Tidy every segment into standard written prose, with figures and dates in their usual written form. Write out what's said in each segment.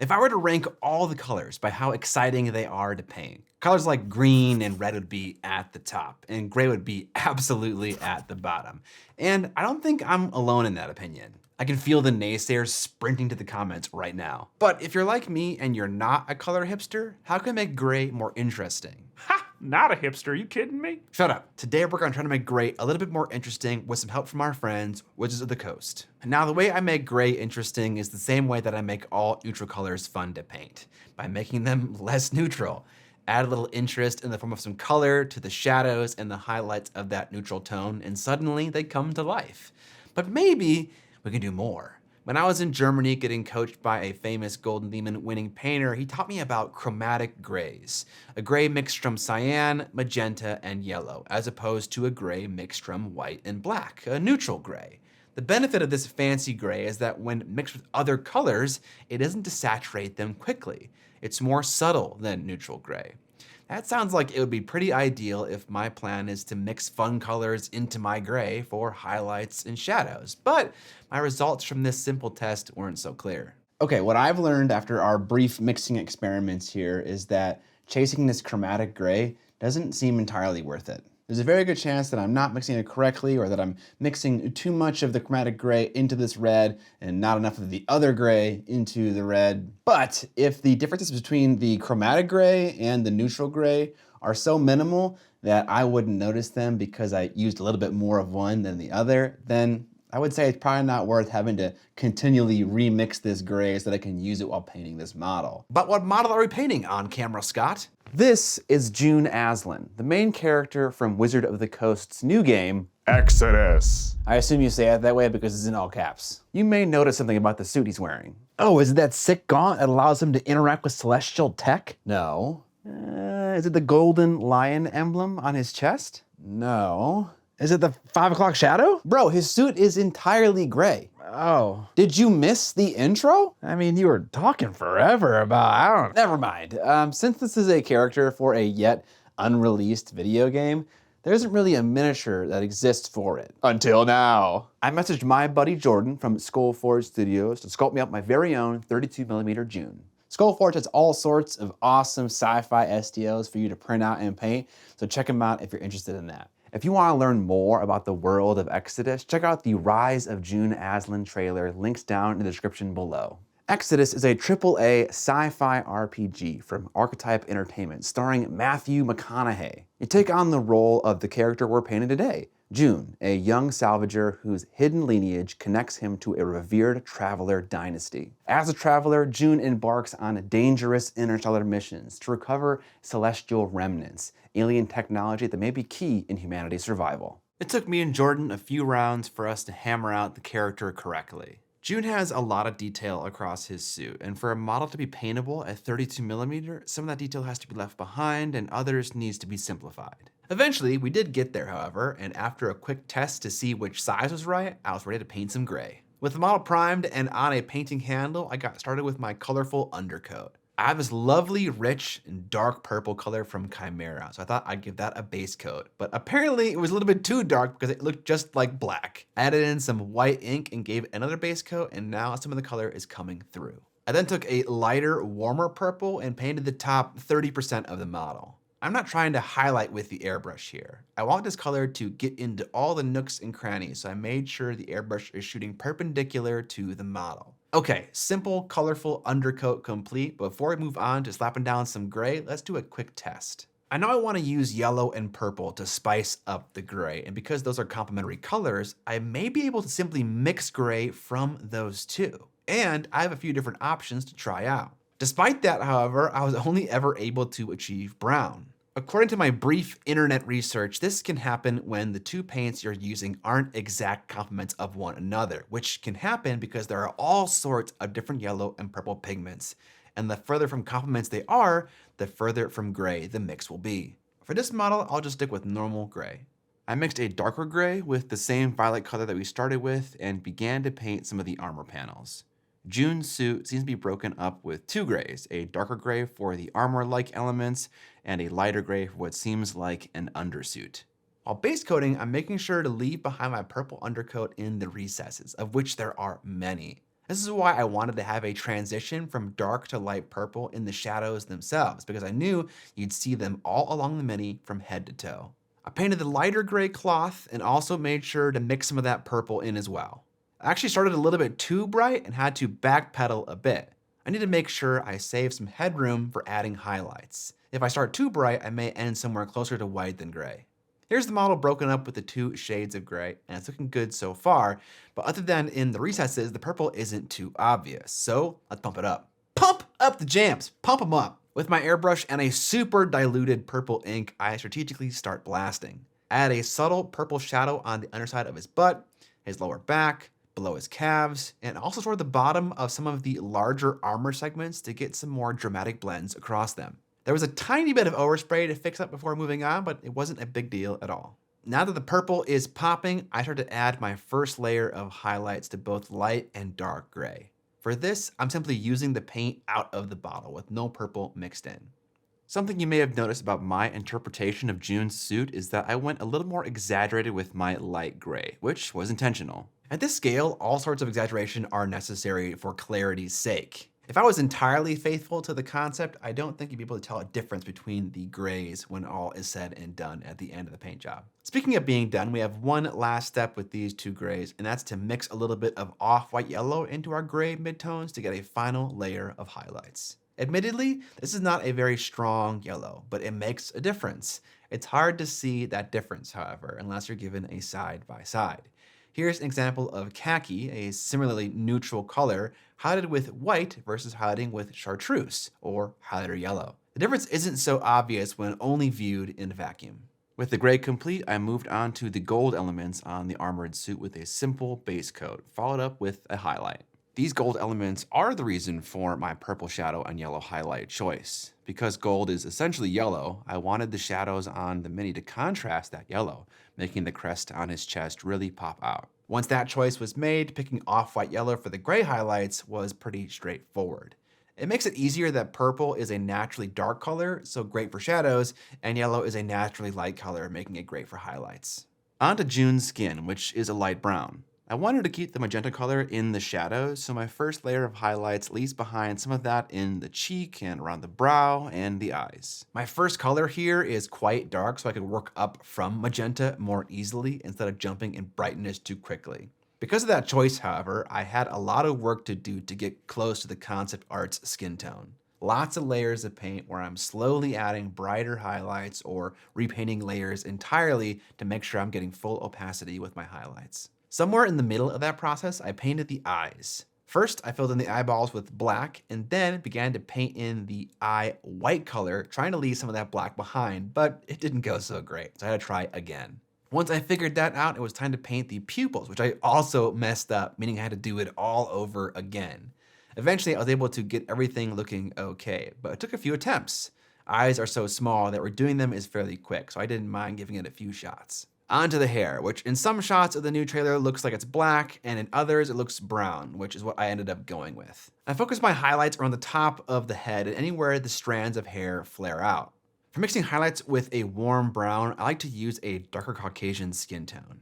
If I were to rank all the colors by how exciting they are to paint, colors like green and red would be at the top, and gray would be absolutely at the bottom. And I don't think I'm alone in that opinion. I can feel the naysayers sprinting to the comments right now. But if you're like me and you're not a color hipster, how can I make gray more interesting? Ha! Not a hipster, you kidding me? Shut up. Today we're gonna try to make gray a little bit more interesting with some help from our friends, Wizards of the Coast. Now the way I make gray interesting is the same way that I make all neutral colors fun to paint, by making them less neutral. Add a little interest in the form of some color to the shadows and the highlights of that neutral tone, and suddenly they come to life. But maybe we can do more. When I was in Germany getting coached by a famous Golden Demon winning painter, he taught me about chromatic grays, a gray mixed from cyan, magenta, and yellow, as opposed to a gray mixed from white and black, a neutral gray. The benefit of this fancy gray is that when mixed with other colors, it doesn't desaturate them quickly. It's more subtle than neutral gray. That sounds like it would be pretty ideal if my plan is to mix fun colors into my gray for highlights and shadows, but my results from this simple test weren't so clear. Okay, what I've learned after our brief mixing experiments here is that chasing this chromatic gray doesn't seem entirely worth it. There's a very good chance that I'm not mixing it correctly, or that I'm mixing too much of the chromatic gray into this red and not enough of the other gray into the red. But if the differences between the chromatic gray and the neutral gray are so minimal that I wouldn't notice them because I used a little bit more of one than the other, then I would say it's probably not worth having to continually remix this gray so that I can use it while painting this model. But what model are we painting on camera, Scott? This is June Aslan, the main character from Wizard of the Coast's new game, Exodus. I assume you say it that way because it's in all caps. You may notice something about the suit he's wearing. Oh, is it that sick gaunt that allows him to interact with celestial tech? No. Is it the golden lion emblem on his chest? No. Is it the 5 o'clock shadow? Bro, his suit is entirely gray. Oh. Did you miss the intro? I mean, you were talking forever about, Never mind. Since this is a character for a yet unreleased video game, there isn't really a miniature that exists for it. Until now. I messaged my buddy Jordan from Skullforge Studios to sculpt me up my very own 32mm June. Skullforge has all sorts of awesome sci-fi STLs for you to print out and paint, so check them out if you're interested in that. If you want to learn more about the world of Exodus, check out the Rise of June Aslan trailer, links down in the description below. Exodus is a AAA sci-fi RPG from Archetype Entertainment, starring Matthew McConaughey. You take on the role of the character we're painting today, June, a young salvager whose hidden lineage connects him to a revered traveler dynasty. As a traveler, June embarks on dangerous interstellar missions to recover celestial remnants, alien technology that may be key in humanity's survival. It took me and Jordan a few rounds for us to hammer out the character correctly. June has a lot of detail across his suit, and for a model to be paintable at 32mm, some of that detail has to be left behind and others needs to be simplified. Eventually, we did get there, however, and after a quick test to see which size was right, I was ready to paint some gray. With the model primed and on a painting handle, I got started with my colorful undercoat. I have this lovely, rich, and dark purple color from Chimera, so I thought I'd give that a base coat. But apparently it was a little bit too dark because it looked just like black. I added in some white ink and gave it another base coat, and now some of the color is coming through. I then took a lighter, warmer purple and painted the top 30% of the model. I'm not trying to highlight with the airbrush here. I want this color to get into all the nooks and crannies, so I made sure the airbrush is shooting perpendicular to the model. Okay, simple, colorful undercoat complete. Before we move on to slapping down some gray, let's do a quick test. I know I want to use yellow and purple to spice up the gray, and because those are complementary colors, I may be able to simply mix gray from those two. And I have a few different options to try out. Despite that, however, I was only ever able to achieve brown. According to my brief internet research, this can happen when the two paints you're using aren't exact complements of one another, which can happen because there are all sorts of different yellow and purple pigments. And the further from complements they are, the further from gray the mix will be. For this model, I'll just stick with normal gray. I mixed a darker gray with the same violet color that we started with and began to paint some of the armor panels. June's suit seems to be broken up with two grays, a darker gray for the armor-like elements and a lighter gray for what seems like an undersuit. While base coating, I'm making sure to leave behind my purple undercoat in the recesses, of which there are many. This is why I wanted to have a transition from dark to light purple in the shadows themselves, because I knew you'd see them all along the Mini from head to toe. I painted the lighter gray cloth and also made sure to mix some of that purple in as well. I actually started a little bit too bright and had to backpedal a bit. I need to make sure I save some headroom for adding highlights. If I start too bright, I may end somewhere closer to white than gray. Here's the model broken up with the 2 shades of gray, and it's looking good so far, but other than in the recesses, the purple isn't too obvious, so let's pump it up. Pump up the jams, pump them up. With my airbrush and a super diluted purple ink, I strategically start blasting. Add a subtle purple shadow on the underside of his butt, his lower back, below his calves, and also toward the bottom of some of the larger armor segments to get some more dramatic blends across them. There was a tiny bit of overspray to fix up before moving on, but it wasn't a big deal at all. Now that the purple is popping, I start to add my first layer of highlights to both light and dark gray. For this, I'm simply using the paint out of the bottle with no purple mixed in. Something you may have noticed about my interpretation of June's suit is that I went a little more exaggerated with my light gray, which was intentional. At this scale, all sorts of exaggeration are necessary for clarity's sake. If I was entirely faithful to the concept, I don't think you'd be able to tell a difference between the grays when all is said and done at the end of the paint job. Speaking of being done, we have one last step with these 2 grays, and that's to mix a little bit of off-white yellow into our gray midtones to get a final layer of highlights. Admittedly, this is not a very strong yellow, but it makes a difference. It's hard to see that difference, however, unless you're given a side-by-side. Here's an example of khaki, a similarly neutral color, highlighted with white versus highlighting with chartreuse, or highlighter yellow. The difference isn't so obvious when only viewed in a vacuum. With the gray complete, I moved on to the gold elements on the armored suit with a simple base coat, followed up with a highlight. These gold elements are the reason for my purple shadow and yellow highlight choice. Because gold is essentially yellow, I wanted the shadows on the Mini to contrast that yellow, making the crest on his chest really pop out. Once that choice was made, picking off-white yellow for the gray highlights was pretty straightforward. It makes it easier that purple is a naturally dark color, so great for shadows, and yellow is a naturally light color, making it great for highlights. On to June's skin, which is a light brown. I wanted to keep the magenta color in the shadows, so my first layer of highlights leaves behind some of that in the cheek and around the brow and the eyes. My first color here is quite dark, so I could work up from magenta more easily instead of jumping in brightness too quickly. Because of that choice, however, I had a lot of work to do to get close to the concept art's skin tone. Lots of layers of paint where I'm slowly adding brighter highlights or repainting layers entirely to make sure I'm getting full opacity with my highlights. Somewhere in the middle of that process, I painted the eyes. First, I filled in the eyeballs with black and then began to paint in the eye white color, trying to leave some of that black behind, but it didn't go so great, so I had to try again. Once I figured that out, it was time to paint the pupils, which I also messed up, meaning I had to do it all over again. Eventually, I was able to get everything looking okay, but it took a few attempts. Eyes are so small that redoing them is fairly quick, so I didn't mind giving it a few shots. Onto the hair, which in some shots of the new trailer looks like it's black, and in others it looks brown, which is what I ended up going with. I focused my highlights around the top of the head and anywhere the strands of hair flare out. For mixing highlights with a warm brown, I like to use a darker Caucasian skin tone.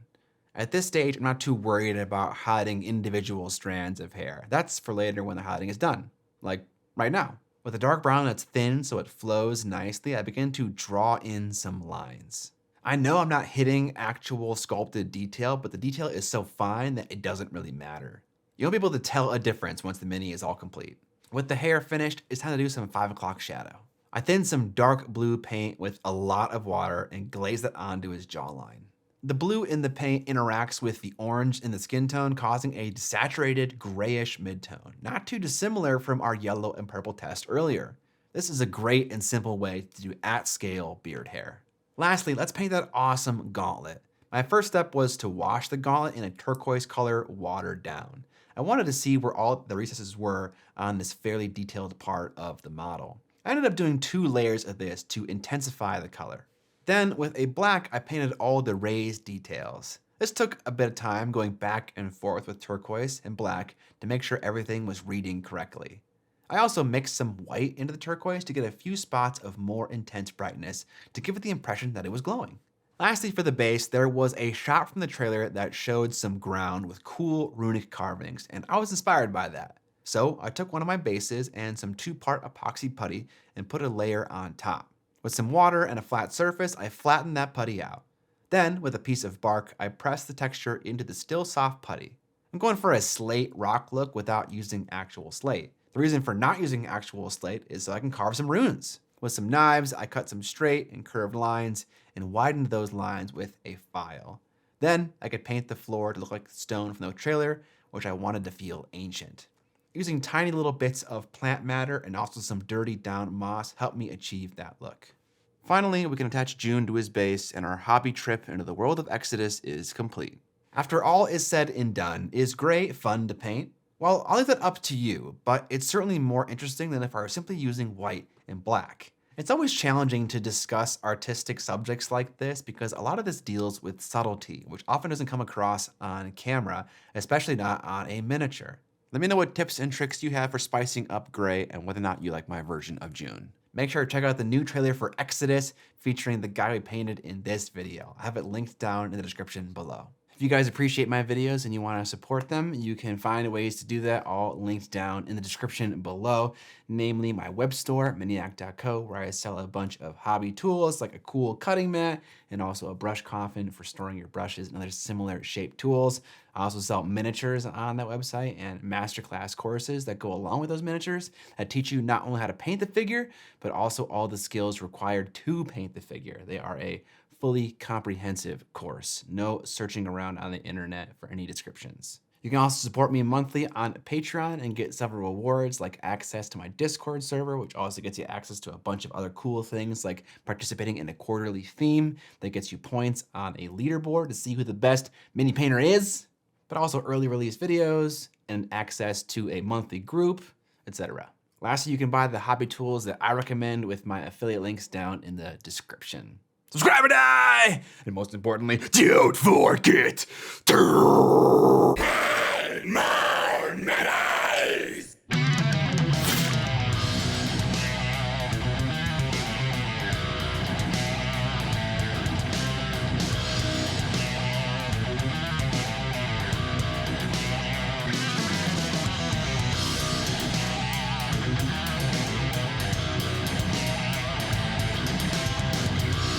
At this stage, I'm not too worried about highlighting individual strands of hair. That's for later when the highlighting is done, like right now. With a dark brown that's thin so it flows nicely, I begin to draw in some lines. I know I'm not hitting actual sculpted detail, but the detail is so fine that it doesn't really matter. You'll be able to tell a difference once the Mini is all complete. With the hair finished, it's time to do some 5 o'clock shadow. I thinned some dark blue paint with a lot of water and glazed it onto his jawline. The blue in the paint interacts with the orange in the skin tone, causing a desaturated grayish midtone, not too dissimilar from our yellow and purple test earlier. This is a great and simple way to do at-scale beard hair. Lastly, let's paint that awesome gauntlet. My first step was to wash the gauntlet in a turquoise color watered down. I wanted to see where all the recesses were on this fairly detailed part of the model. I ended up doing 2 layers of this to intensify the color. Then with a black, I painted all the raised details. This took a bit of time going back and forth with turquoise and black to make sure everything was reading correctly. I also mixed some white into the turquoise to get a few spots of more intense brightness to give it the impression that it was glowing. Lastly, for the base, there was a shot from the trailer that showed some ground with cool runic carvings, and I was inspired by that. So I took one of my bases and some 2-part epoxy putty and put a layer on top. With some water and a flat surface, I flattened that putty out. Then, with a piece of bark, I pressed the texture into the still soft putty. I'm going for a slate rock look without using actual slate. The reason for not using actual slate is so I can carve some runes. With some knives, I cut some straight and curved lines and widened those lines with a file. Then, I could paint the floor to look like stone from the trailer, which I wanted to feel ancient. Using tiny little bits of plant matter and also some dirty down moss helped me achieve that look. Finally, we can attach June to his base and our hobby trip into the world of Exodus is complete. After all is said and done, is gray fun to paint? Well, I'll leave that up to you, but it's certainly more interesting than if I were simply using white and black. It's always challenging to discuss artistic subjects like this because a lot of this deals with subtlety, which often doesn't come across on camera, especially not on a miniature. Let me know what tips and tricks you have for spicing up gray and whether or not you like my version of June. Make sure to check out the new trailer for Exodus featuring the guy we painted in this video. I have it linked down in the description below. If you guys appreciate my videos and you want to support them, you can find ways to do that all linked down in the description below, namely my web store, Miniac.co, where I sell a bunch of hobby tools like a cool cutting mat and also a brush coffin for storing your brushes and other similar shaped tools. I also sell miniatures on that website and masterclass courses that go along with those miniatures that teach you not only how to paint the figure, but also all the skills required to paint the figure. They are a fully comprehensive course. No searching around on the internet for any descriptions. You can also support me monthly on Patreon and get several rewards like access to my Discord server, which also gets you access to a bunch of other cool things like participating in a quarterly theme that gets you points on a leaderboard to see who the best mini painter is, but also early release videos and access to a monthly group, etc. Lastly, you can buy the hobby tools that I recommend with my affiliate links down in the description. Subscribe and die! And most importantly, don't forget to